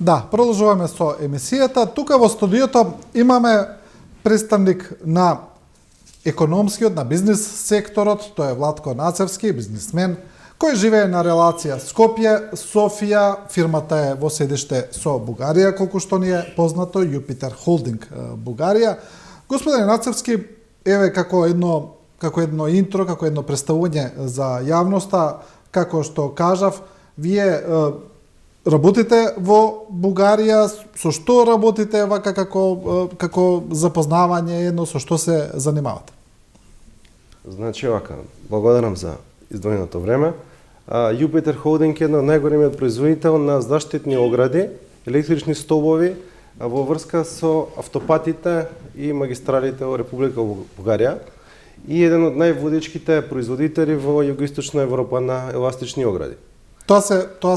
Да, продолжуваме со емисијата. Тука во студиото имаме представник на економскиот, на бизнис секторот, тој е Владко Нацевски, бизнисмен, кој живее на релација Скопје, Софија, фирмата е во седиште со Бугарија, колку што ни е познато, Юпитер Холдинг Бугарија. Господин Нацевски, еве како едно интро, како едно представување за јавноста, како што кажав, вие работите во Бугарија, со што работите вака како запознавање едно, со што се занимавате? Значи вака, благодарам за издвоеното време. Юпитер Холдинг е едно од најголемиот производител на заштитни огради, електрични столбови во врска со автопатите и магистралите во Република Бугарија и еден од најводичките производители во Југоисточна Европа на еластични огради. Тоа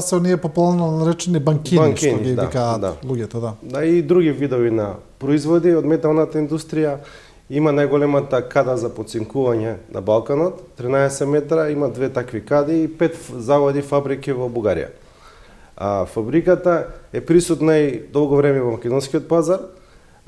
се оние популарно наречени банкини, што ги викаат луѓето, да. Да, и други видови на производи од металната индустрија. Има најголемата када за поцинкување на Балканот, 13 метра, има 2 такви кади и 5 заводи фабрики во Бугарија. Фабриката е присутна и долго време во македонскиот пазар,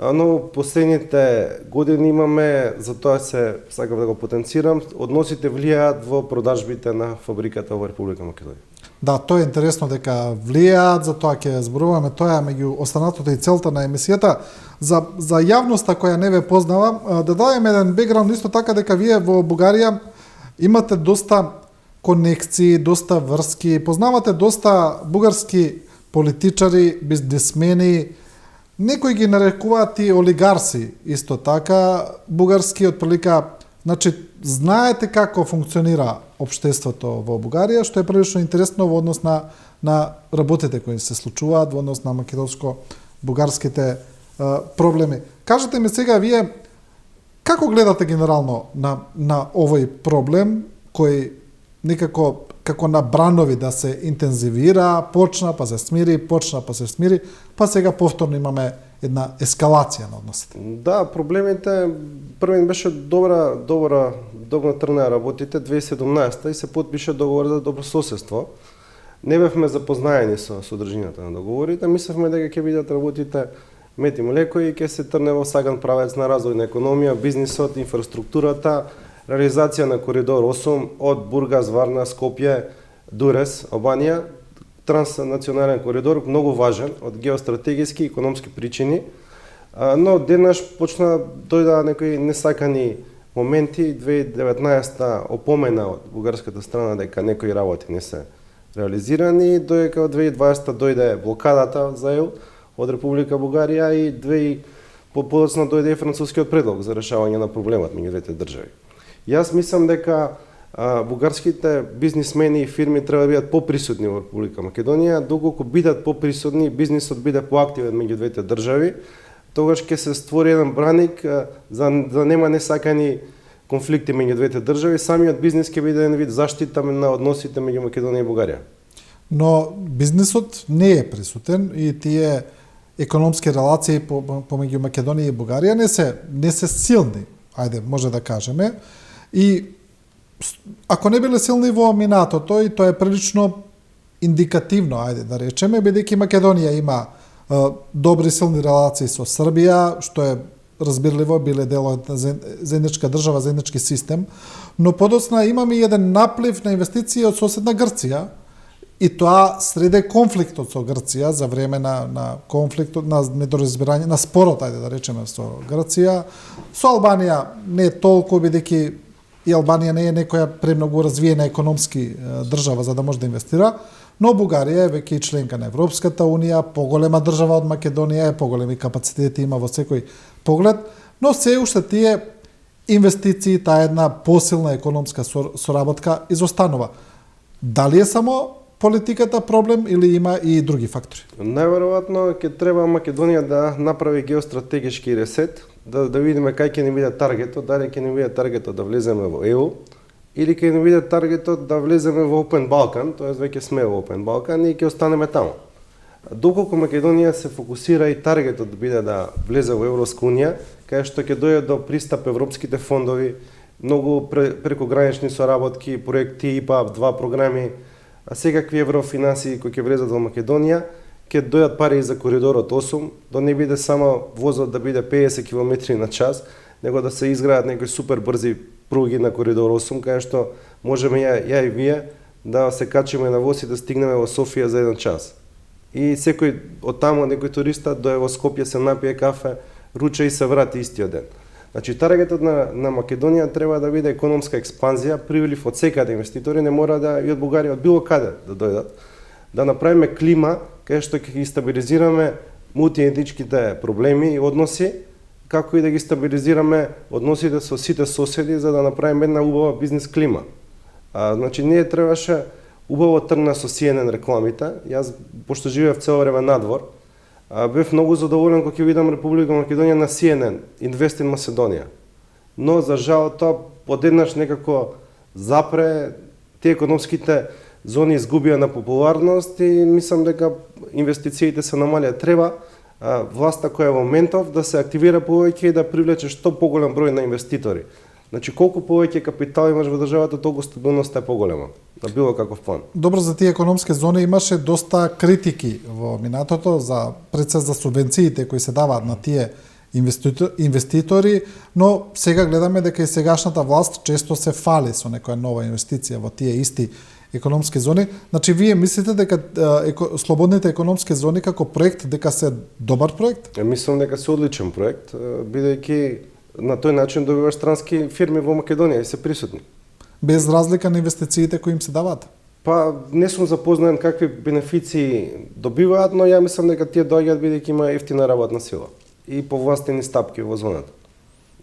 но последните години имаме, затоа се сакам да го потенцирам, односите влијаат во продажбите на фабриката во Република Македонија. Да, тоа е интересно дека влијаат, затоа ќе зборуваме тоа меѓу останатото и целта на емисијата. За јавноста која не ве познава, да дадеме еден бекграунд исто така дека вие во Бугарија имате доста конекции, доста врски, познавате доста бугарски политичари, бизнисмени, некои ги нарекуваат и олигарси исто така, бугарски отприлика. Значи, знаете како функционира општеството во Бугарија, што е прилично интересно во однос на работите кои се случуваат, во однос на македонско-бугарските проблеми. Кажете ми сега, вие како гледате генерално на овој проблем, кој некако како на бранови да се интензивира, почна па се смири, па сега повторно имаме една ескалација на односите. Да, проблемите првен беше добро тргна работите 2017 и се подпише договор за добрососедство. Не бевме запознаени со содржината на договорите, мислевме дека ќе бидат работите мет и млеко и ќе се трне во саган правец на развој на економија, бизнисот, инфраструктурата, реализација на коридор 8 од Бургас, Варна, Скопје, Дурес, Албанија, транснационален коридор, многу важен од геостратегиски и економски причини, но денаш почна дојдаа некои несакани моменти. 2019 опомена од бугарската страна дека некои работи не се реализирани, додека од 2020 дојде блокадата за ЕУ од Република Бугарија и подоцна дојде и францускиот предлог за решавање на проблемот меѓу двете држави. Јас мислам дека бугарските бизнисмени и фирми треба да бидат поприсутни во Република Македонија, доколку бидат поприсутни, бизнисот биде поактивен меѓу двете држави, тогаш ќе се створи еден браник за да нема несакани конфликти меѓу двете држави, самиот бизнис ќе биде еден вид заштита на односите меѓу Македонија и Бугарија. Но бизнисот не е присутен и тие економски релации помеѓу Македонија и Бугарија не се силни, ајде може да кажеме. И ако не биле силни во минатото, и тоа е прилично индикативно, ајде да речеме, бидејќи Македонија има добри силни релации со Србија, што е разбирливо, биле дел од заедничка држава, заеднички систем, но подоцна имаме и еден наплив на инвестиции од соседна Грција, и тоа среде конфликтот со Грција за време на конфликтот, на недоразбирање, на спорот, ајде да речеме, со Грција. Со Албанија не толку, бидејќи и Албанија не е некоја премногу развиена економски држава за да може да инвестира, но Бугарија е веќе и членка на Европската унија, поголема држава од Македонија е, поголеми капацитети има во секој поглед, но се уште тие инвестиции, таа една посилна економска соработка изостанува. Дали е само политиката проблем или има и други фактори? Најверојатно ќе треба Македонија да направи геостратегички ресет, да видиме кај ќе ни биде таргетот, дали ќе ни биде таргетот да влеземе во ЕУ или ќе ни биде таргетот да влеземе во Open Balkan, тоест веќе сме во Open Balkan и ќе останеме таму. Доколку Македонија се фокусира и таргетот да биде да влезе во Европска унија, кај што ќе дојде до пристап европските фондови, многу прекогранични соработки, проекти, ИПА, 2 програми, секакви еврофинансии кои ќе влезат во Македонија, ќе дојдат пари и за коридорот 8, да не биде само возот да биде 50 км на час, него да се изградат некои супер брзи пруги на коридор 8, кај што можеме ја и вие да се качиме на воз и да стигнеме во Софија за 1 час. И секој од таму некој туриста дое во Скопје, се напие кафе, руча и се врати истиот ден. Значи таргетот на Македонија треба да биде економска експанзија, прилив од секаде инвеститори, не мора да и од Бугарија, од било каде да дојдат, да направиме клима кај што ќе ги стабилизираме мултиетничките проблеми и односи, како и да ги стабилизираме односите со сите соседи за да направиме една убава бизнес клима. Значи ние требаше убаво тргна со CNN рекламите. Јас пошто живеев цело време надвор, бев многу задоволен кога ќе видам Република Македонија на CNN, Invest in Macedonia. Но за жал тоа подеднаш некако запре, тие економските зони изгубија на популарност и мислам дека инвестициите се намалија. Треба власта која е во моментов да се активира повеќе и да привлече што поголем број на инвеститори. Значи колку повеќе капитал имаш во државата, толку стабилноста е поголема, на било каков план. Добро, за тие економски зони имаше доста критики во минатото за прецес за субвенциите кои се даваат на тие инвеститори, но сега гледаме дека и сегашната власт често се фали со некоја нова инвестиција во тие исти економски зони. Значи вие мислите дека слободните економски зони како проект дека се добар проект? Мислам дека се одличен проект, бидејќи на тој начин добиваш странски фирми во Македонија и се присутни. Без разлика на инвестициите кои им се даваат? Па не сум запознаен какви бенефиции добиваат, но ја мислам дека тие доаѓаат бидејќи има ефтина работна сила и повластени стапки во зоната.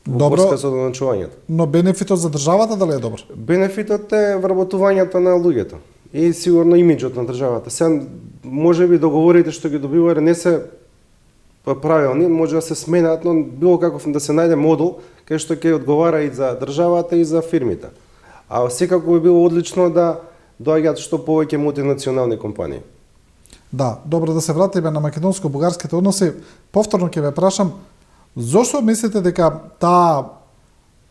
Добро, врска со доначувањето. Но бенефитот за државата дали е добар? Бенефитот е вработувањето на луѓето и сигурно имиџот на државата. Сега можеби договорите што ги добиваат не се правилни, може да се сменат, но било каков да се најде модул кај што ќе одговара и за државата и за фирмите. А секако би било одлично да доаѓаат што повеќе мултинационални компании. Да, добро, да се вратиме на македонско-бугарските односи. Повторно ќе ве прашам, зошто мислите дека таа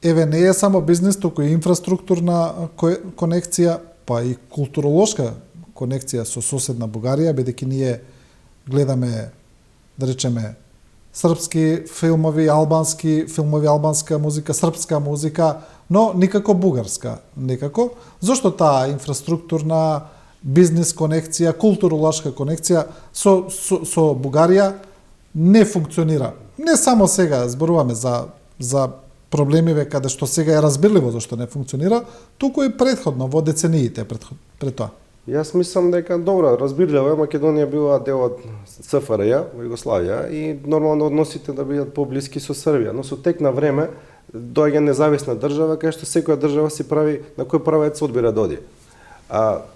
не е само бизнес, туку и инфраструктурна конекција, па и културолошка конекција со соседна Бугарија, бидејќи ние гледаме, да речеме, српски филмови, албанска музика, српска музика, но никако бугарска, некако. Зошто таа инфраструктурна бизнес конекција, културолошка конекција со Бугарија не функционира? Не само сега зборуваме за проблемиве каде што сега е разбирливо зашто не функционира, туку и претходно во децениите пред тоа. Јас мислам дека добро, разбирливо е, Македонија била дел од СФРЈ во Југославија и нормално односите да бидат поблиски со Србија, но со тек на време доаѓа независна држава кај што секоја држава си прави на кој правец одбира да оди.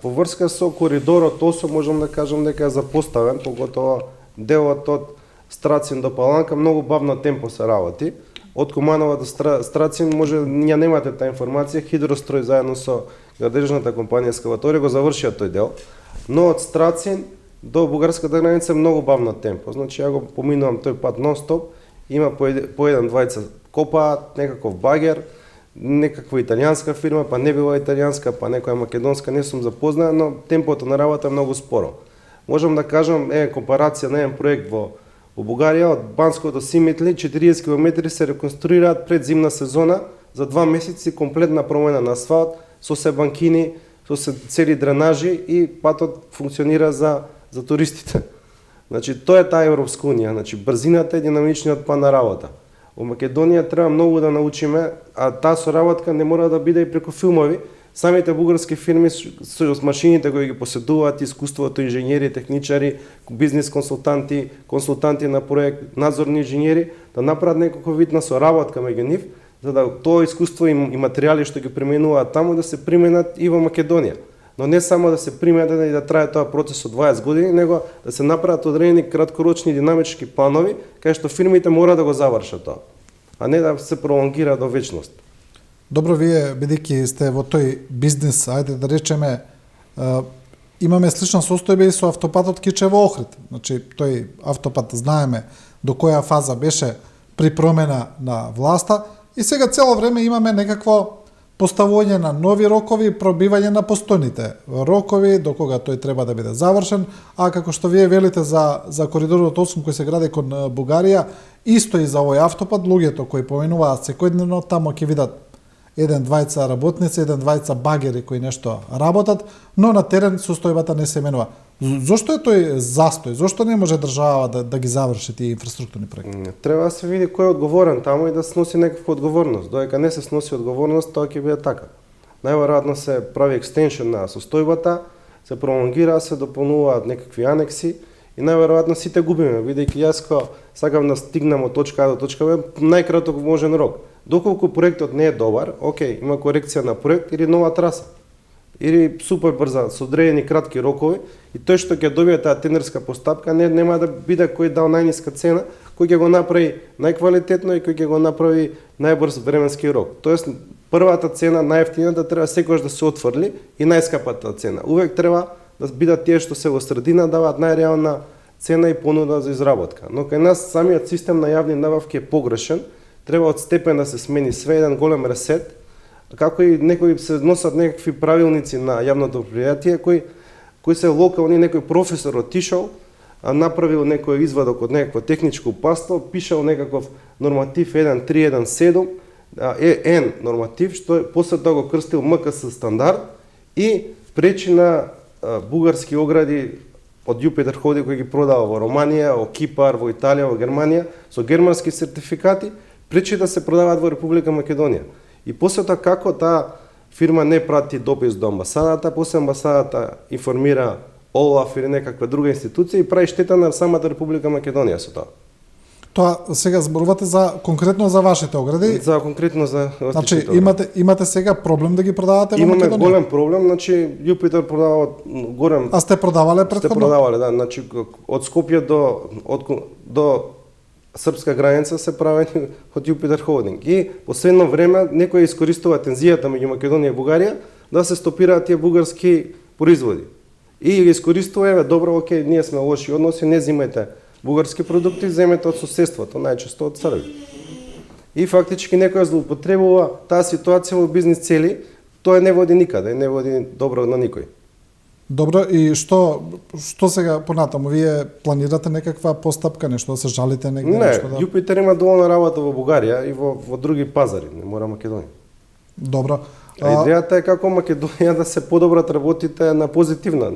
По врска со коридорот 8 можам да кажам дека е запоставен, поготово делот од Страцин до Паланка многу бавно темпо се работи. Од Куманова до Страцин може ја немате таа информација, Хидрострој заедно со градежната компанија Ескаваторија го завршија тој дел, но од Страцин до бугарската граница е многу бавно темпо. Значи ја го поминувам тој пат нон-стоп, има по еден двајца копаат, некаков багер, некаква италијанска фирма, па не била италијанска, па некоја македонска, не сум запознаен, но темпото на работа е многу споро. Можам да кажам, компарација на еден проект во Бугарија, од Банско до Симитли, 40 км се реконструираат пред зимна сезона, за 2 месеци комплетна промена на асфалт, со се банкини, со се цели дренажи и патот функционира за туристите. Значи, тоа е таа Европска унија, значи брзината и динамичниот план на работа. Во Македонија треба многу да научиме, а таа соработка не мора да биде и преку филмови. Самите бугарски фирми со машините кои ги поседуваат, искуството, инженери, техничари, бизнес консултанти, консултанти на проект, надзорни инженери, да направат некој вид на соработка меѓу нив, за да тоа искуство и материјали што ги применуваат таму да се применат и во Македонија. Но не само да се применат и да трае тоа процес од 20 години, него да се направат одредени краткорочни динамички планови, кај што фирмите мора да го завршат тоа, а не да се пролонгира до вечност. Добро, вие бидејќи сте во тој бизнес, ајде да речеме, имаме слична состојба и со автопатот Кичево-Охрид. Значи, тој автопат знаеме до која фаза беше при промена на власта и сега цело време имаме некакво поставување на нови рокови, пробивање на постојните рокови, до кога тој треба да биде завршен, а како што вие велите за коридорот 8 кој се гради кон Бугарија, исто и за овој автопат, луѓето кои поминуваат секојдневно, тамо ќе видат еден-двајца работници, еден-двајца багери кои нешто работат, но на терен состојбата не се менува. Зошто е тој застој? Зошто не може држава да ги заврши тие инфраструктурни проекти? Треба да се види кој е одговорен таму и да се носи некаква одговорност. Додека не се сноси одговорност, тоа ќе биде така. Најверојатно се прави екстеншн на состојбата, се пролонгира, се дополнуваат некакви анекси и најверојатно сите губиме, бидејќи јас сакам да стигнам од точка А до точка Б најкраток можен рок. Доколку проектот не е добар, окей, има корекција на проект или нова траса. Или супер брза, со одредени кратки рокови, и тој што ќе добие таа тендерска постапка нема да биде кој дал најниска цена, кој ќе го направи најквалитетно и кој ќе го направи најбрз временски рок. Тоест, првата цена, најевтината, треба секогаш да се отфрли и најскапата цена. Увек треба да бидат тие што се во средина, даваат најреална цена и понуда за изработка. Но кај нас самиот систем на јавни набавки е погрешен, треба од степен да се смени све, еден голем ресет, како и некои се носат некакви правилници на јавното предпријатие кои се локални, некој професор отишол, направил некој извадок од некакво техничко упатство, пишал некаков норматив 1317, N норматив, што после тоа го крстил МКС стандард и пречи на бугарски огради од Jupiter Holding кој ги продава во Романија, во Кипар, во Италија, во Германија, со германски сертификати, пречи да се продаваат во Република Македонија. И после тоа како таа фирма не прати допис до амбасадата, после амбасадата информира ОЛАФ или некаква друга институција и прави штета на самата Република Македонија со тоа. Тоа сега зборувате за конкретно за вашите огради? За конкретно за Значи имате сега проблем да ги продавате во Македонија? Имаме голем проблем, значи Jupiter продава голем. А сте продавале претходно? Сте продавале, да, значи од Скопје до српска граница се правени од Jupiter Holding. И последно време некои искористува тензијата меѓу Македонија и Бугарија да се стопираат тие бугарски производи. И ги искористува, еве, добро, окей, ние сме лоши односи, не земајте бугарски продукти, земете од соседството, најчесто од Србија. И фактички некој злоупотребува таа ситуација во бизнис цели, тоа не води никаде, не води добро на никој. Добро, и што сега понатаму? Вие планирате некаква постапка, нешто да се жалите негде? Не, нешто да... Jupiter има доволно работа во Бугарија и во други пазари, не мора Македонија. Добро. Идејата е како Македонија да се подобрат работите на позитивна.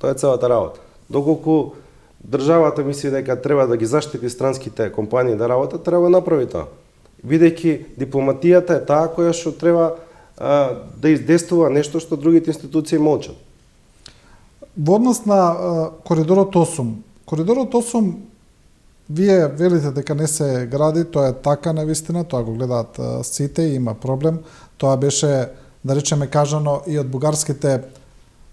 Тоа е целата работа. Доколку државата мисли дека треба да ги заштити странските компании да работат, треба да направи тоа. Бидејќи дипломатијата е таа која што треба да издействува нешто што другите институции молчат. Во однос на коридорот 8. Коридорот 8, вие велите дека не се гради, тоа е така навистина, тоа го гледаат сите и има проблем. Тоа беше, да речеме, кажано и од бугарските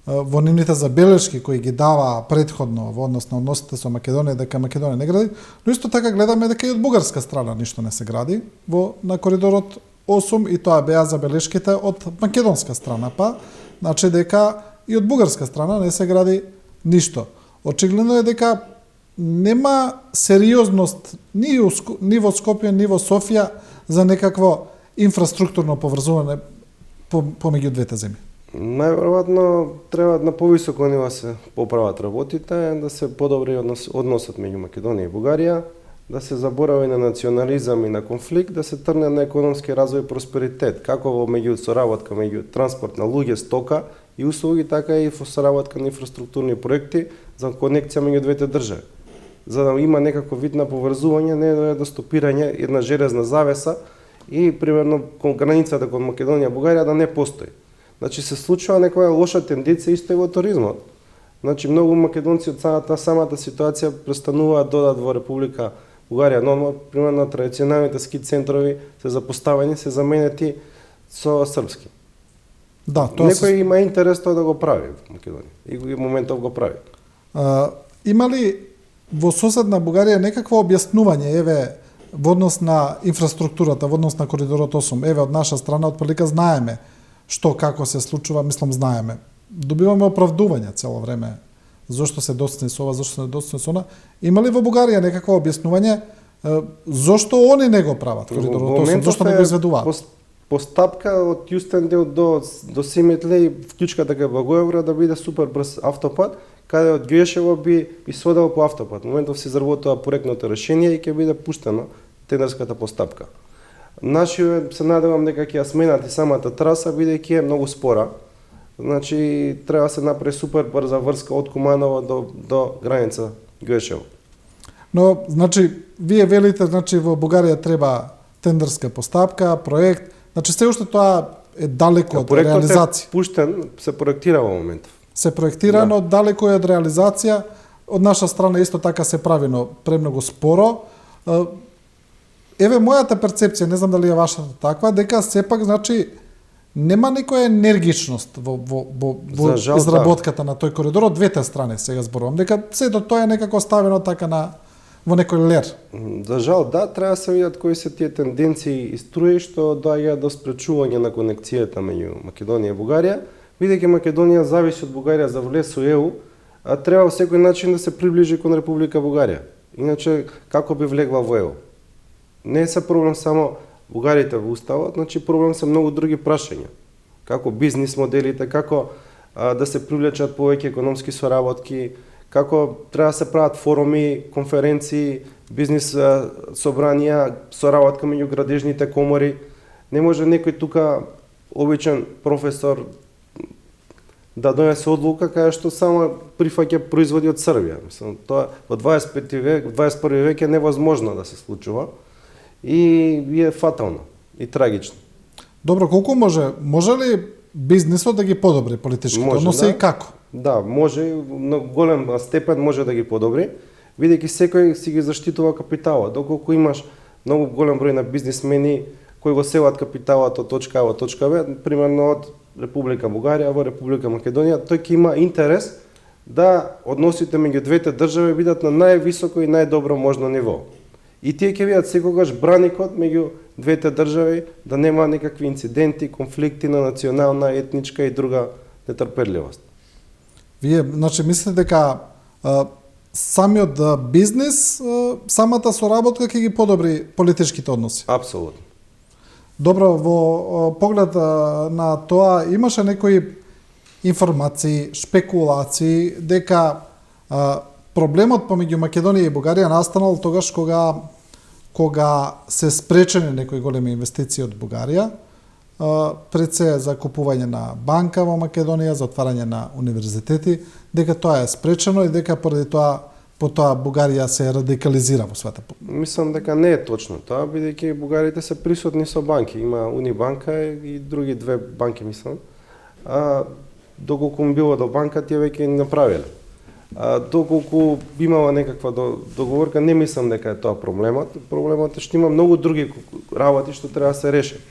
во нивните забелешки кои ги дава предходно во однос на односите со Македонија, дека Македонија не гради, но исто така гледаме дека и од бугарска страна ништо не се гради на коридорот 8 и тоа беа забелешките од македонска страна, значи дека и од бугарска страна не се гради ништо. Очигледно е дека нема сериозност ни во Скопје, ни во Софија за некакво инфраструктурно поврзување помеѓу двете земји. Најверојатно треба на повисоко ниво се поправат работите, да се подобри односот меѓу Македонија и Бугарија, да се заборави на национализам и на конфликт, да се трне на економски развој и просперитет, како во меѓу соработка меѓу транспорт на луѓе, стока и услуги, така и во соработка на инфраструктурни проекти за конекција меѓу двете држави. За да има некаков вид на поврзување, не е да стопирање една железна завеса и примерно границата кон Македонија и Бугарија да не постои. Значи се случува некоја лоша тенденција исто и во туризмот. Значи многу македонци од самата ситуација престануваат додат во Република Бугарија, но примерно традиционалните ски центрови се запоставени, се заменети со српски. Да, тоа некој има интерес тоа да го прави во Македонија и во моментов го прави. Има ли во соседна Бугарија некакво објаснување, еве, во однос на инфраструктурата, во однос на коридорот 8? Еве, од наша страна, од прилика знаеме што, како се случува, мислам, знаеме. Добиваме оправдување цело време. Зошто се доцне со ова, зошто се не доцне со она. Има ли во Бугарија некакво објаснување зошто они не го прават коридорот 8, зошто не го изведуваат? постапка од Јустен дел до Симетле и вклучката кај Благоевград да биде супер брз автопат, каде од Гјешево би сводел по автопат. В моментов се изработува проектното решение и ќе биде пуштено тендерската постапка. Нашиот се надевам дека ќе ја сменат и самата траса, бидејќи е многу спора. Значи треба да се направи супер брза врска од Куманово до граница Гјешево. Но, значи, вие велите, значи, во Бугарија треба тендерска постапка, проект, значи, се уште тоа е далеко од реализација. Проектот е пуштен, се проектира во моментов. Се проектира, но далеко е од реализација. Од наша страна исто така се прави, но премногу споро. Еве мојата перцепција, не знам дали е вашата таква, дека сепак, значи, нема некоја енергичност во изработката на тој коридор од двете страни, сега зборувам, дека сето тоа е некако ставено така во некој лер. За жал, да, треба да се видат кои се тие тенденции и струи што доаѓаат до спречување на конекцијата меѓу Македонија и Бугарија, бидејќи Македонија зависи од Бугарија за влез со ЕУ, а треба во секој начин да се приближи кон Република Бугарија. Иначе како би влегла во ЕУ? Не е се проблем само бугарите во уставот, значи проблем се многу други прашања. Како бизнис моделите, како да се привлечат повеќе економски соработки, како треба да се прават форуми, конференции, бизнис собранија, соработка меѓу градежните комори. Не може некој тука обичен професор да донесе одлука кај што само прифаќа производи од Србија. Мислам, тоа во 21 век е невозможно да се случува и е фатално и трагично. Добро, колку може ли бизнисот да ги подобри политичките односи и како? Да, може, на голем степен може да ги подобри, бидејќи секој си ги заштитува капиталот. Доколку имаш многу голем број на бизнисмени кои го селат капиталот од точка А во точка Б, примерно од Република Бугарија во Република Македонија, тој ќе има интерес да односите меѓу двете држави бидат на највисоко и најдобро можно ниво. И тие ќе видат секогаш браникот меѓу двете држави, да нема некакви инциденти, конфликти на национална, етничка и друга нетрпеливост. Вие, значи, мислите дека самиот бизнис, самата соработка ќе ги подобри политичките односи? Апсолутно. Добро, во поглед на тоа, имаше некои информации, шпекулации, дека проблемот помеѓу Македонија и Бугарија настанал тогаш кога се спречени некои големи инвестиции од Бугарија, пред се за купување на банка во Македонија, за отварање на универзитети, дека тоа е спречено и дека поради тоа потоа Бугарија се радикализира во света. Мислам дека не е точно тоа, бидејќи бугарите се присутни со банки. Има Унибанка и други две банки, мислам. Доколку било до банка, тие веќе не направиле. Доколку имала некаква договорка, не мислам дека е тоа проблемот. Проблемот е што има многу други работи што треба да се решат.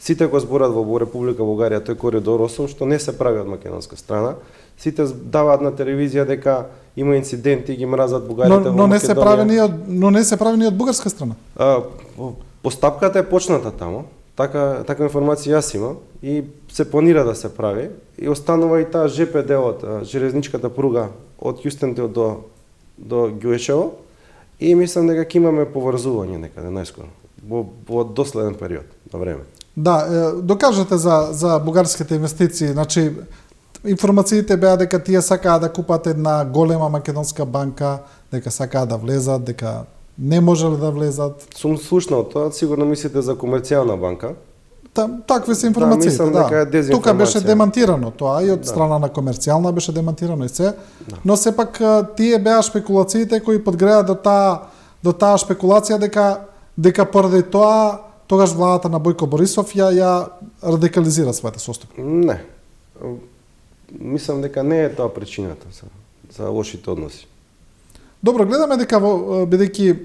Сите го зборат во Република Бугарија тој коридор 8 што не се прави од македонска страна. Сите даваат на телевизија дека има инциденти и ги мразат бугарите во Македонија. Но не се прави ни од бугарска страна. Постапката е почната таму. Така информација јас имам и се планира да се прави и останува и таа ЖП делот, железничката пруга од Јустен дел до Гјешево и мислам дека ќе имаме поврзување некаде најскоро во доследен период на време. Да, докажете за бугарските инвестиции, значи информациите беа дека тие сакаат да купат една голема македонска банка, дека сакаат да влезат, дека не можеле да влезат. Сум слушнал тоа, сигурно мислите за комерцијална банка. Такви се информациите, мислам дека е дезинформација. Тука беше демантирано тоа и од страна на комерцијална беше демантирано и се. Но сепак тие беа шпекулациите кои подгреа до таа шпекулација дека поради тоа тогаш владата на Бојко Борисов ја радикализира своите состојби. Не. Мислам дека не е тоа причината за лошите односи. Добро, гледаме дека бидејќи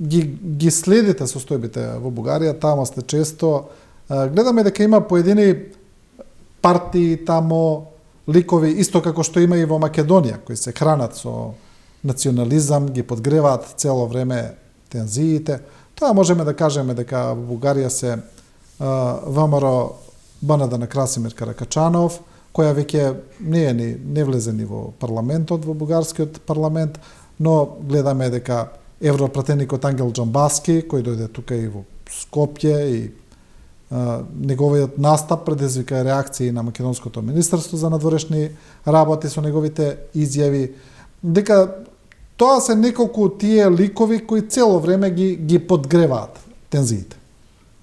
ги следите состојбите во Бугарија, таму сте често, гледаме дека има поедини партии тамо, ликови, исто како што има и во Македонија, кои се хранат со национализам, ги подгреваат цело време тензиите. Тоа можеме да кажеме дека во Бугарија се ВМРО БНД на Красимир Каракачанов, која веќе не влезе ни во парламентот, во бугарскиот парламент, но гледаме дека европратеникот Ангел Џамбаски, кој дојде тука и во Скопје и неговиот настап предизвика реакции на македонското министерство за надворешни работи со неговите изјави, дека тоа се неколку тие ликови кои цело време ги подгреваат тензиите.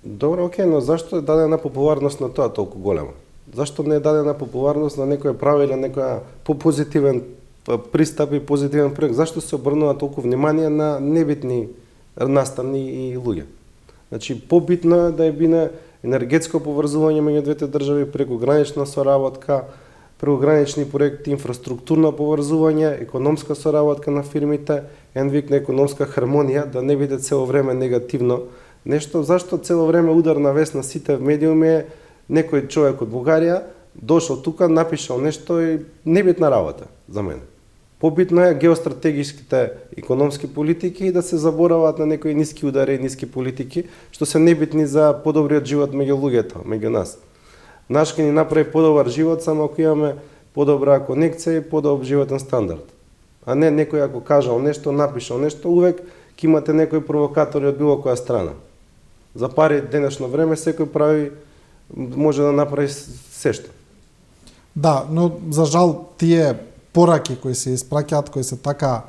Добро, окей, но зашто е дадена популарност на тоа толку голема? Зашто не е дадена популарност на некој правилен, некоја попозитивен пристап и позитивен проект? Зашто се обрнува толку внимание на небитни настани и луѓе? Значи, побитно е да биде енергетско поврзување меѓу двете држави, прекогранична соработка, прекогранични проекти, инфраструктурно поврзување, економска соработка на фирмите, еден вик на економска хармонија, да не биде цело време негативно нешто. Зашто цело време удар на вест на сите медиуми е некој човек од Бугарија дошол тука, напишал нешто и небитна работа за мене. Побитно е геостратегиските економски политики и да се забораваат на некои ниски удари и ниски политики, што се небитни за подобриот живот меѓу луѓето, меѓу нас. Наш ќе ни направи подобар живот само ако имаме подобра конекција и подобар животен стандард. А не некој ако кажал нешто, напишал нешто, увек ќе имате некои провокатори од било која страна. За пари денешно време секој прави, може да направи се што. Да, но за жал тие пораки кои се испраќаат, кои се така,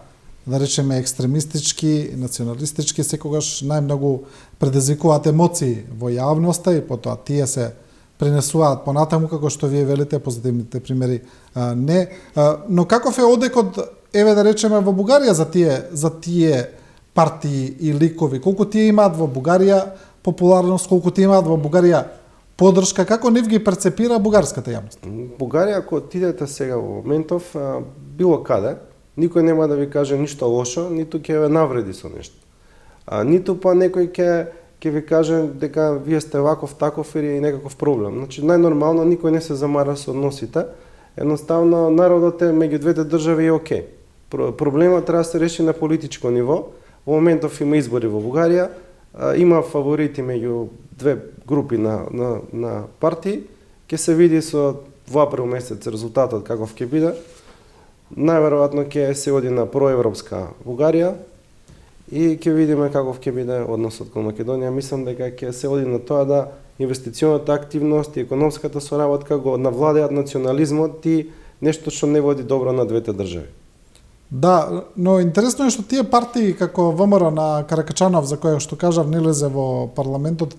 да речеме, екстремистички, националистички, секогаш најмногу предизвикуваат емоции во јавноста и потоа тие се пренесуваат понатаму, како што вие велите, позитивните примери не. Но каков е одекот, еве да речеме, во Бугарија за тие партии и ликови? Колку тие имаат во Бугарија популарност, колку тие имаат во Бугарија поддршка, како нив ги перцепира бугарската јавност? Бугарија, ако отидете сега во моментов, било каде, никој нема да ви каже ништо лошо, ниту ќе ве навреди со нешто. Ниту па некој ќе ви каже дека вие сте ваков, таков или некаков проблем. Значи, најнормално, никој не се замара со односите. Едноставно, народот е меѓу двете држави е окей. Проблемот треба да се реши на политичко ниво. Во моментов има избори во Бугарија, има фаворити меѓу две групи на партии, ќе се види во април месец резултатот каков ќе биде. Најверојатно ќе се оди на проевропска Бугарија и ќе видиме каков ќе биде односот кон Македонија. Мислам дека ќе се оди на тоа да инвестиционата активност и економската соработка го навладеат национализмот и нешто што не води добро на двете држави. Да, но интересно е што тие партии како ВМРО на Каракачанов, за која што кажав не лезе во парламентот,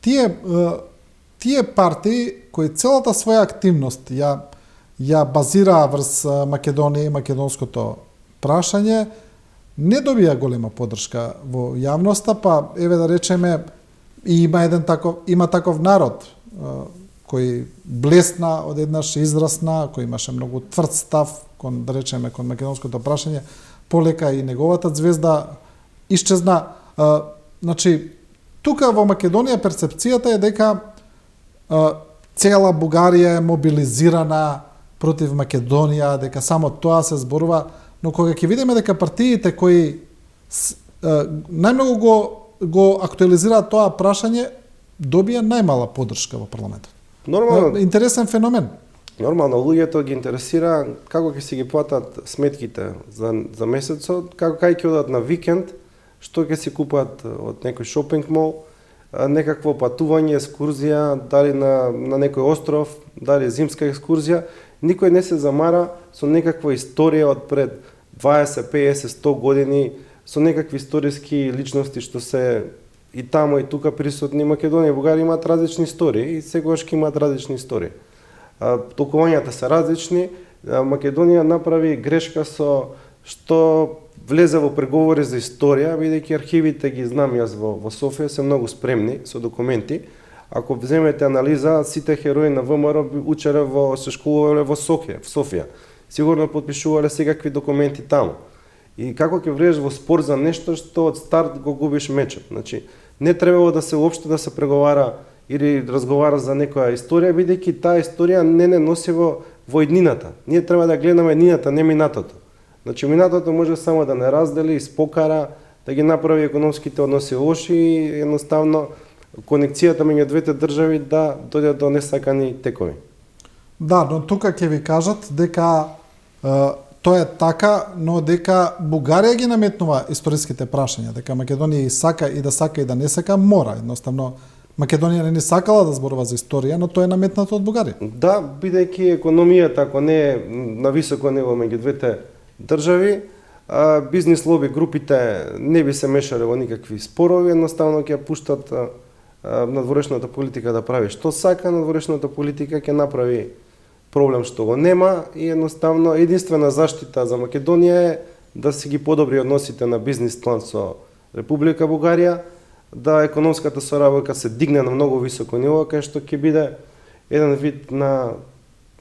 тие партии кои целата своја активност ја базираа врз Македонија и македонското прашање, не добија голема поддршка во јавноста, па еве да речеме има таков народ кој блесна одеднаш, израсна, кој имаше многу тврд став кон, да речеме, кон македонското прашање, полека и неговата звезда исчезна. Значи, тука во Македонија перцепцијата е дека цела Бугарија е мобилизирана против Македонија, дека само тоа се зборува, но кога ќе видиме дека партиите кои најмногу го актуализираат тоа прашање, добија најмала поддршка во парламентот. Нормално. Интересен феномен. Нормално, луѓето ги интересира како ќе си ги платат сметките за месецот, кај ќе одат на викенд, што ќе си купат од некој шопинг мол, некакво патување, екскурзија, дали на некој остров, дали зимска екскурзија. Никој не се замара со некаква историја од пред 20, 50, 100 години, со некакви историски личности што се и тамо и тука присутни. Македонија и Бугарија имаат различни истории и секогаш ќе имаат различни истории. Толкувањата се различни. Македонија направи грешка со што влезе во преговори за историја, бидејќи архивите ги знам јас во Софија се многу спремни со документи. Ако вземете анализа, сите херои на ВМРО учеле се школувале во Софија. Сигурно потпишувале секакви документи таму. И како ќе влезеш во спор за нешто што од старт го губиш мечот. Значи, не требало да се уопште да се преговара или разговара за некоја историја, бидејќи таа историја не носи во иднината. Ние треба да гледаме иднината, не минатото. Значи, минатото може само да не раздели, испокара, да ги направи економските односи лоши и едноставно конекцијата меѓу двете држави да дојде до несакани текови. Да, но тука ќе ви кажат дека тоа е така, но дека Бугарија ги наметнува историските прашања, дека Македонија и да сака и да не сака, мора едноставно Македонија не ни сакала да зборува за историја, но тоа е наметнато од Бугарија. Да, бидејќи економијата, ако не е на високо ниво меѓу двете држави, бизнис лоби групите не би се мешале во никакви спорови, едноставно ќе пуштат надворешната политика да прави што сака, надворешната политика ќе направи проблем што го нема и едноставно единствена заштита за Македонија е да си ги подобри односите на бизнис план со Република Бугарија, да економската соработка се дигне на многу високо ниво, кај што ќе биде еден вид на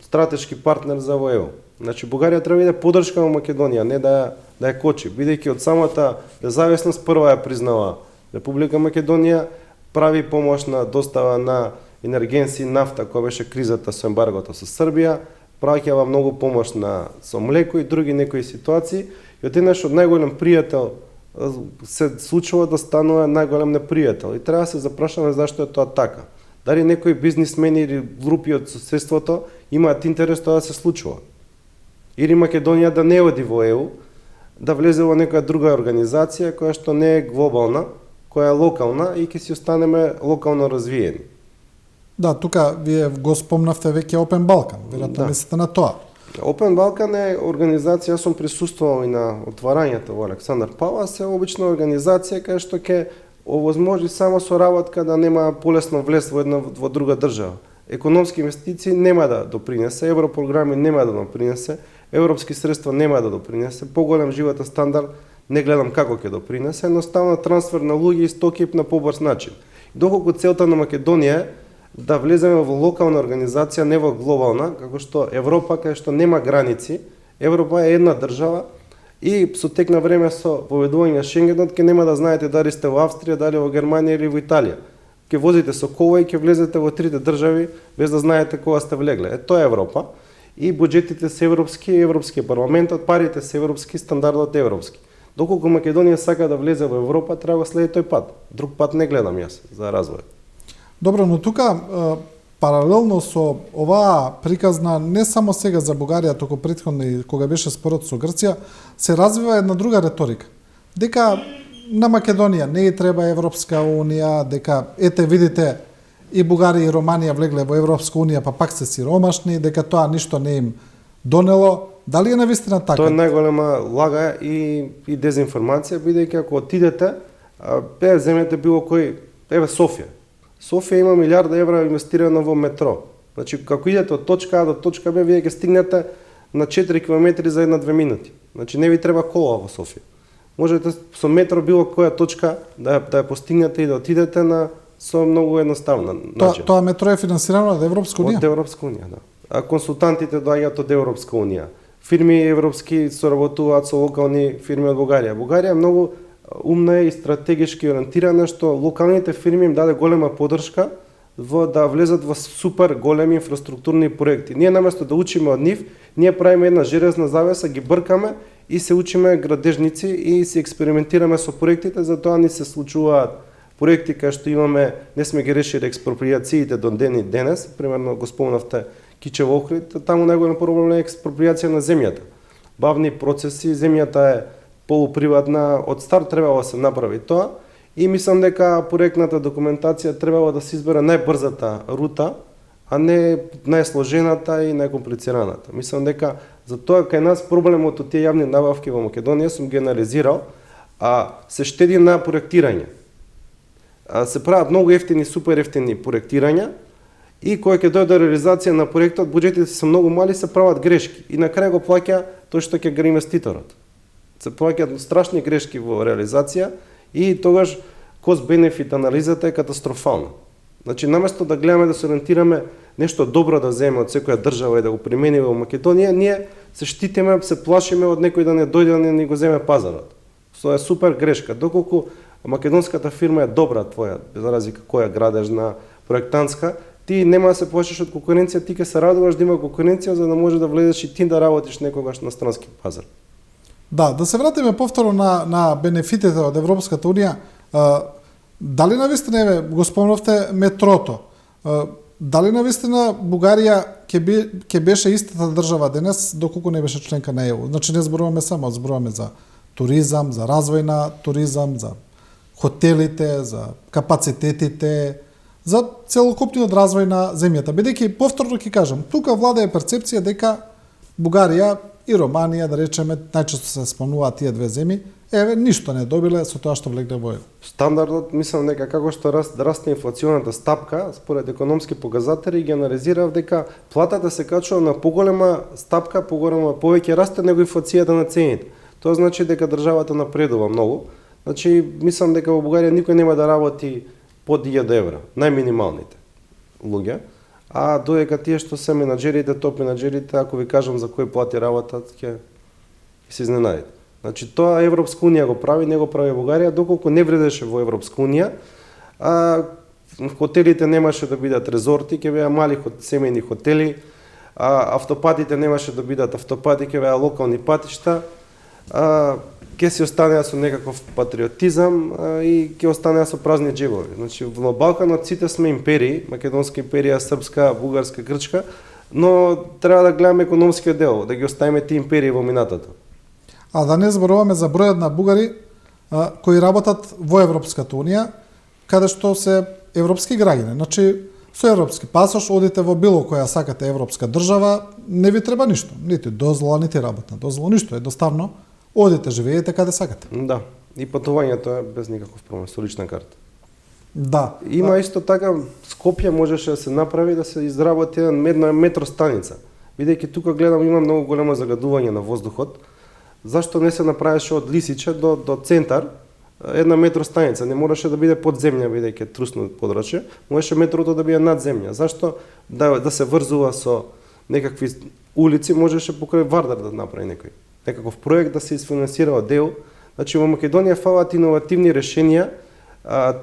стратешки партнер за ЕУ. Значи Бугарија треба да биде поддршка во Македонија, не да ја кочи, бидејќи од самата независност прва ја признава Република Македонија, прави помошна достава на енергенси, нафта, која беше кризата со ембаргото со Србија, праќава многу помош со млеко и други некои ситуации, и одеднаш од најголем пријател се случува да станува најголем непријател. И треба да се запрашаме зашто е тоа така. Дали некои бизнисмени или групи од соседството имаат интерес тоа да се случува? Или Македонија да не оди во ЕУ, да влезе во некоја друга организација која што не е глобална, која е локална и ќе си останеме локално развиени. Да, тука вие го спомнавте веќе Open Balkan, веројатно мислите на тоа. Open Balkan е организација, јас сум присуствувал и на отварањето во Александар Палас, е обична организација кај што ќе овозможи само соработка да нема полесно влез во една во друга држава. Економски инвестиции нема да допринесе, европрограми нема да допринесе, европски средства нема да допринесе, поголем животен стандард не гледам како ќе допринесе, едноставно трансфер на луѓе и стоки на побрз начин. Доколку целта на Македонија е да влеземе во локална организација, не во глобална, како што Европа, кај што нема граници, Европа е една држава и со тек на време со воведување на Шенгенот ќе нема да знаете дали сте во Австрија, дали во Германија или во Италија. Ќе возите со кола и ќе влезете во трите држави без да знаете кога сте влегле. Тоа е Европа. И буџетите се европски, Европскиот парламентот, парите се европски, стандардот е европски. Доколку Македонија сака да влезе во Европа, треба да следи тој пат. Друг пат не гледам јас за развој. Добро, но тука паралелно со оваа приказна не само сега за Бугарија, туку претходно и кога беше спорот со Грција, се развива една друга реторика. Дека на Македонија не и треба Европска унија, дека ете видите и Бугарија и Романија влегле во Европска унија, па пак се сиромашни, дека тоа ништо не им донело. Дали е навистина така? Тоа е најголема лага и дезинформација, бидејќи ако отидете, земете било кој, еве Софија. Софија има милиарда евра инвестирано во метро. Значи, како идете од точка А до точка Б, вие ќе стигнете на 4 км за 1-2 минути. Значи, не ви треба кола во Софија. Можете со метро било која точка да ја постигнете и да отидете со многу едноставна начин. Тоа метро е финансирано од Европска унија? Од Европска унија, да. А консултантите доаѓаат од Европска унија. Фирми европски соработуваат со локални фирми од Бугарија. Бугарија е многу умна и стратегички ориентирана, што локалните фирми им даде голема поддршка да влезат во супер големи инфраструктурни проекти. Ние наместо да учиме од нив, ние правиме една железна завеса, ги бркаме и се учиме градежници и се експериментираме со проектите, затоа ни се случуваат проекти кај што имаме, не сме ги решили експроприациите до ден и денес, примерно го спомнавте Кичево Охрид, таму најголем проблем е експроприација на земјата. Бавни процеси, земјата е полуприватна, од старт требало да се направи тоа и мислам дека проектната документација требало да се избере најбрзата рута, а не најсложената и најкомплицираната. Мислам дека за тоа кај нас проблемот од тие јавни набавки во Македонија сум ги анализирал, се штеди на проектирање. Се прават многу ефтини, супер ефтини проектирања и кога ќе дојде до реализација на проектот, буџетите се многу мали, се прават грешки и на крај го плаќа тој што ќе гри инвеститорот. Се плаќаат страшни грешки во реализација и тогаш кост-бенефит анализата е катастрофална. Значи, наместо да гледаме да се ориентираме нешто добро да земе од секоја држава и да го примени во Македонија, ние се штитиме, се плашиме од некој да не дојде да не го земе пазарот. Тоа е супер грешка. Доколку македонската фирма е добра твоја, без разлика која градежна, проектантска, ти нема да се плашиш од конкуренција, ти ќе се радуваш да има конкуренција за да може да влезеш и ти да работиш некогаш на странски пазар. Да се вратиме повторно на бенефитите од Европската унија. Дали навистина, го спомнавте метрото, дали навистина Бугарија ќе беше истата држава денес доколку не беше членка на ЕУ? Значи не зборуваме само, зборуваме за туризам, за развој на туризам, за хотелите, за капацитетите, за целокупниот развој на земјата. Бидејќи повторно ќе кажам, тука владее перцепција дека Бугарија и Романија, да речеме, најчесто се спомнуваат тие две земји, ништо не добиле со тоа што влегле во евро. Стандардот, мислам дека како што расте инфлационата стапка, според економски показатели, ги анализирав дека платата се качува на поголема стапка, повеќе расте него инфлацијата на цените. Тоа значи дека државата напредува многу. Значи, мислам дека во Бугарија никој нема да работи под 1000 евра, најминималните луѓе. А додека тие што се менаџерите, топ менаџерите, ако ви кажам за кој плати работат, ќе се изненадите. Значи, тоа Европска унија го прави, не го прави Бугарија, доколку не вредеше во Европска унија. Хотелите немаше да бидат резорти, ќе беа мали семејни хотели, автопатите немаше да бидат автопати, ќе беа локални патишта, ќе се останеа со некаков патриотизам и ќе останеа со празни џебови. Значи, на Балканот сите сме империи, Македонска империја, Српска, Бугарска, Грчка, но треба да гледаме економскиот дел, да ги оставиме тие империи во минатото. А да не зборуваме за бројот на бугари кои работат во Европската унија, каде што се европски граѓани. Значи, со европски пасош одите во било која сакате европска држава, не ви треба ништо, нити дозвола, нити работна дозвола, ништо, едноставно одите, живеете каде сакате. Да, и патувањето е без никаков проблем, со лична карта. Да. Има исто така, Скопје можеше да се направи да се изработи една метростаница. Бидејќи тука гледам има многу големо загадување на воздухот, зашто не се направеше од Лисиче до центар една метростаница? Не мораше да биде под земја, бидејќи трусно подрачје, можеше метрото да биде над земја. Зашто да се врзува со некакви улици, можеше покрај Вардар да направи некаков проект да се изфинансира од дел. Значи во Македонија фалат иновативни решенија,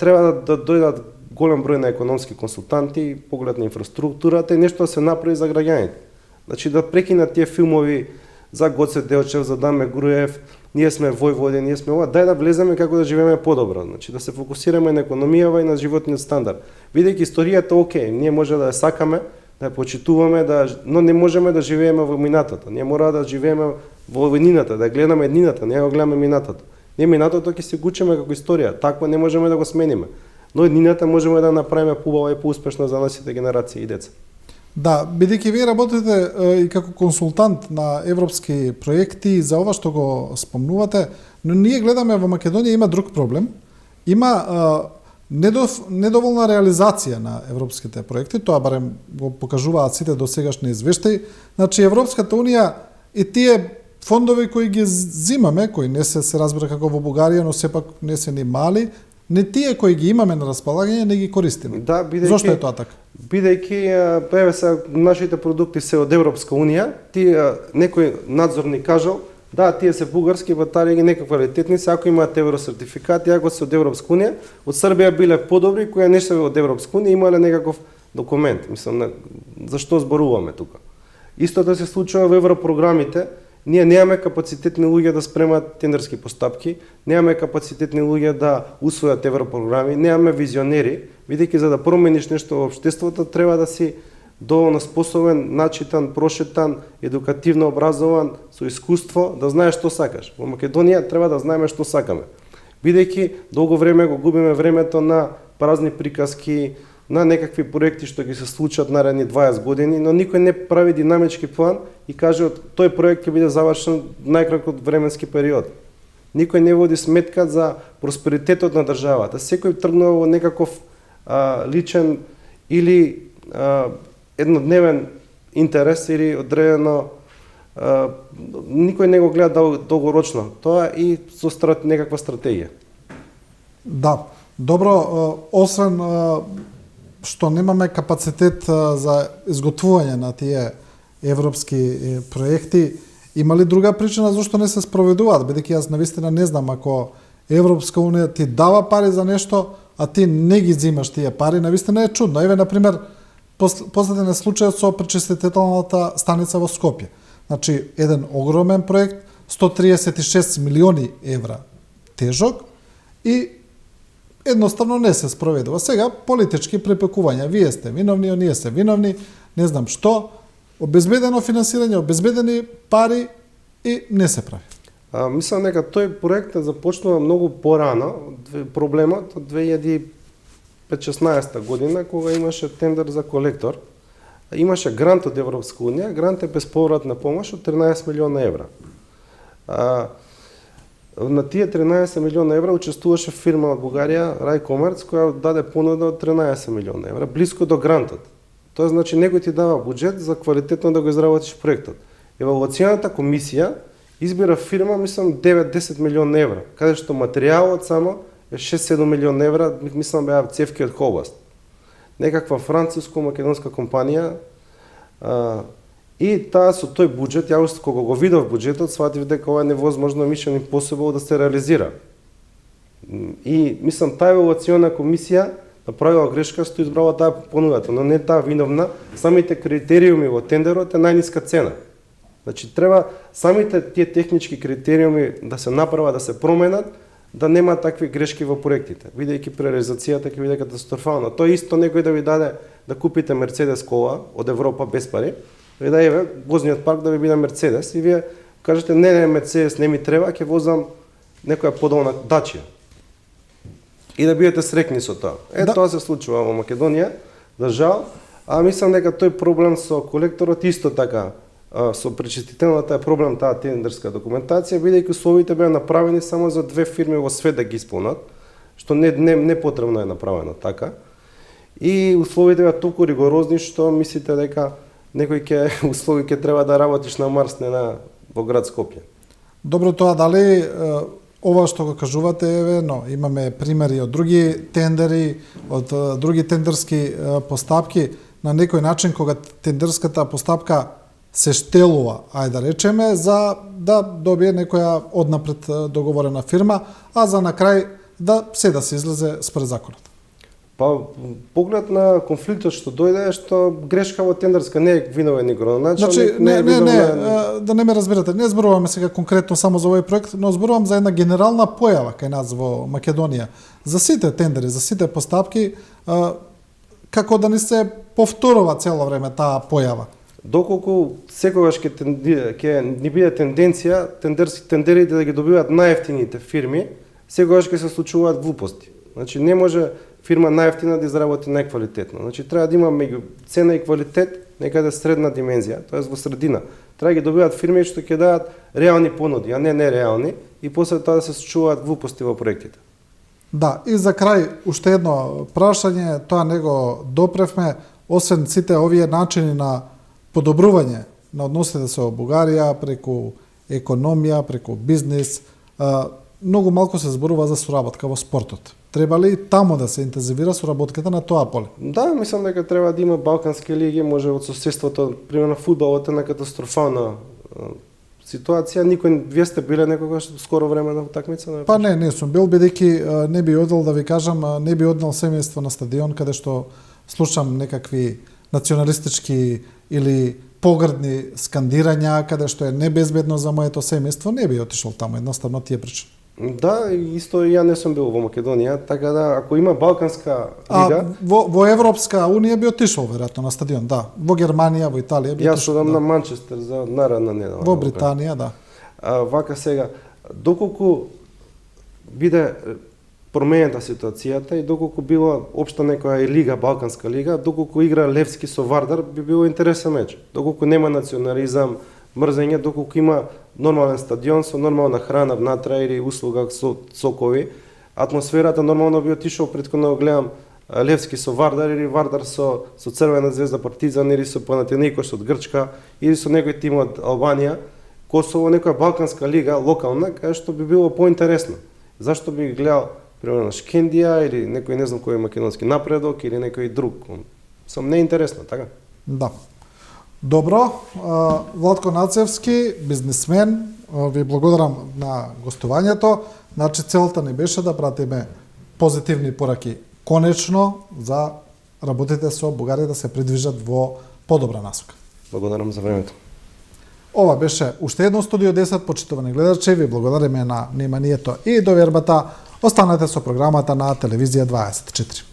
треба да дојдат голем број на економски консултанти, поглед на инфраструктурата и нешто да се направи за граѓаните. Значи да прекинат тие филмови за Гоце Делчев, за Даме Груев, ние сме војводи, ние сме ова, дај да влеземе како да живееме подобро, значи да се фокусираме на економијава и на животниот стандард. Бидејќи историјата окей, ние може да ја сакаме, да ја почитуваме, но не можеме да живееме во минатото. Ние мора да живееме во еднината, да гледаме еднината, не го гледаме минатото. Ние минатото ќе се гучиме како историја, такво не можеме да го смениме. Но еднината можеме да направиме поубава и поуспешна за нашите генерации и деца. Да, бидејќи вие работите и како консултант на европски проекти за ова што го спомнувате, но ние гледаме во Македонија има друг проблем. Има недоволна реализација на европските проекти, тоа барем го покажуваат сите досегашни извештаи. Значи Европската унија и тие фондови кои ги зимаме, кои не се разбира како во Бугарија, но сепак не се ни мали, не тие кои ги имаме на располагање не ги користиме. Да, зошто е тоа така? Бидејќи нашите продукти се од Европска унија, некој надзорник кажал, да, тие се бугарски, батарии ги неквалитетни, се ако имаат евросертификати, ако се од Европска унија, од Србија биле подобри, кои не се од Европска унија, имале некаков документ. Мислам, зашто зборуваме тука? Истото се случува во европрограмите. Ние немаме капацитетни луѓе да спремат тендерски постапки, немаме капацитетни луѓе да усвојат европрограми, немаме визионери, бидејќи за да промениш нешто во општеството треба да си доволно способен, начитан, прошетан, едукативно образован, со искуство, да знаеш што сакаш. Во Македонија треба да знаеме што сакаме. Бидејќи долго време го губиме времето на празни приказки, на некакви проекти што ги се случат наредни 20 години, но никој не прави динамички план и каже тој проект ќе биде завршен најкраток временски период. Никој не води сметка за просперитетот на државата. Секој тргнува во некаков личен или еднодневен интерес или одредено никој не го гледа долгорочно. Тоа и со некаква стратегија. Да, добро, освен што немаме капацитет за изготвување на тие европски проекти, има ли друга причина зашто не се спроведуваат? Бидејќи јас навистина не знам, ако Европска унија ти дава пари за нешто, а ти не ги зимаш тие пари, навистина е чудно. Еве, например, последен е случајот со пречистителната станица во Скопје. Значи, еден огромен проект, 136 милиони евра тежок и едноставно не се спроведува. Сега политички препекувања, вие сте виновни, оние се виновни, не знам што, обезбедено финансирање, обезбедени пари и не се прави. Мислам дека тој проект започнува многу порано, проблемот од 2005 2015 година, кога имаше тендер за колектор, имаше грант од Европска унија, грант е безповратна помош од 13 милиона евра. На тие 13 милиона евра учествуваше фирма од Бугарија, Райкомерц, која даде понуда од 13 милиона евра, близко до грантот. Тоа значи некој ти дава буџет за квалитетно да го изработиш проектот. Евалуацијната комисија избира фирма, мислам, 9-10 милиона евра, каде што материјалот само е 6-7 милиона евра, мислам беа цевки од Хобаст. Некаква француско-македонска компанија, и таа со тој буџет, ја кога го видов буџетот, сватив дека ова е невозможно Mission Impossible да се реализира. И мислам таа евалуациона комисија направила грешка што избрала таа понудата, но не таа виновна, самите критериуми во тендерот е најниска цена. Значи треба самите тие технички критериуми да се направат, да се променат, да нема такви грешки во проектите. Бидејќи реализацијата ќе биде катастрофална. Тоа исто некој да ви даде да купите Мерцедес кола од Европа без пари, ви да еве возниот парк да ви биде Мерцедес и вие кажете не Мерцедес не ми треба, ќе возам некоја подолна Дачија. И да бидете среќни со тоа. Тоа се случува во Македонија, за жал, мислам дека тој проблем со колекторот исто така со пречистителната е проблем таа тендерска документација, бидејќи условите беа направени само за 2 фирми во свет да ги исполнат, што не потребно е направено така. И условите беа толку ригорозни што мислите дека некој услови ќе треба да работиш на Марс, не во град Скопје. Добро, тоа дали ова што го кажувате, еве, но имаме примери од други тендери, од други тендерски постапки, на некој начин кога тендерската постапка се штелува, ајде да речеме, за да добие некоја однапред договорена фирма, а за на крај да се излезе спред законот. Па, поглед на конфликтот што дојде, што грешка во тендерска не е виновен ни градоначалник, значи, да не ме разбирате, не зборуваме сега конкретно само за овој проект, но зборувам за една генерална појава кај нас во Македонија. За сите тендери, за сите постапки, како да не се повторува цело време таа појава. Доколку секогаш ќе ни биде тенденција тендерите да ги добиваат најевтините фирми, секогаш ќе се случуваат глупости. Значи не може фирма најевтина да изработи најквалитетно. Значи треба да има меѓу цена и квалитет некаде средна димензија, тоест во средина. Треба да ги добиваат фирми што ќе дадат реални понуди, а не нереални, и после тоа да се случуваат глупости во проектите. Да, и за крај уште едно прашање, тоа не го допревме, освен сите овие начини на подобрување на односите со Бугарија преку економија, преку бизнис, многу малку се зборува за соработка во спортот. Треба ли таму да се интензивира соработката на тоа поле? Да, мислам дека треба да има балкански лиги, може од соседството, примерно фудбалот е на катастрофална ситуација. Вие сте биле некогаш скоро време на такмица? Па не сум бил, бидејќи не би одел, да ви кажам, не би однел семејство на стадион каде што слушам некакви националистички или погрдни скандирања, каде што е небезбедно за моето семејство, не би отишол таму, едноставно тие причини. Да, исто и ја не сум бил во Македонија, така да ако има балканска лига, во Европска унија би отишол веројатно на стадион, да. Во Германија, во Италија би отишол. Јас одам на Манчестер за наредна недела. Во Британија, да. Вака сега, доколку биде променета ситуацијата и доколку било општа некоја лига, балканска лига, доколку игра Левски со Вардар, би било интересен меч. Доколку нема национализам, мрзење, доколку има нормален стадион со нормална храна внатре или услуга со сокови, атмосферата нормално би отишол претходно гледам Левски со Вардар или Вардар со Црвена звезда Партизан или со Панатинаикос од Грчка или со некој тим од Албанија, Косово, некоја балканска лига локална, кај што би било поинтересно. Зашто би гледал примерно Шкендија или некој не знам кој македонски Напредок или некој друг. Сам неинтересно, така? Да. Добро, Владко Нацевски, бизнисмен, ви благодарам на гостувањето. Значи целта ни беше да пратиме позитивни пораки конечно за работите со Бугарија да се придвижат во подобра насока. Благодарам за времето. Ова беше уште едно Студио 10, почитувани гледачи, ви благодариме на вниманието и довербата. Останете со програмата на Телевизија 24.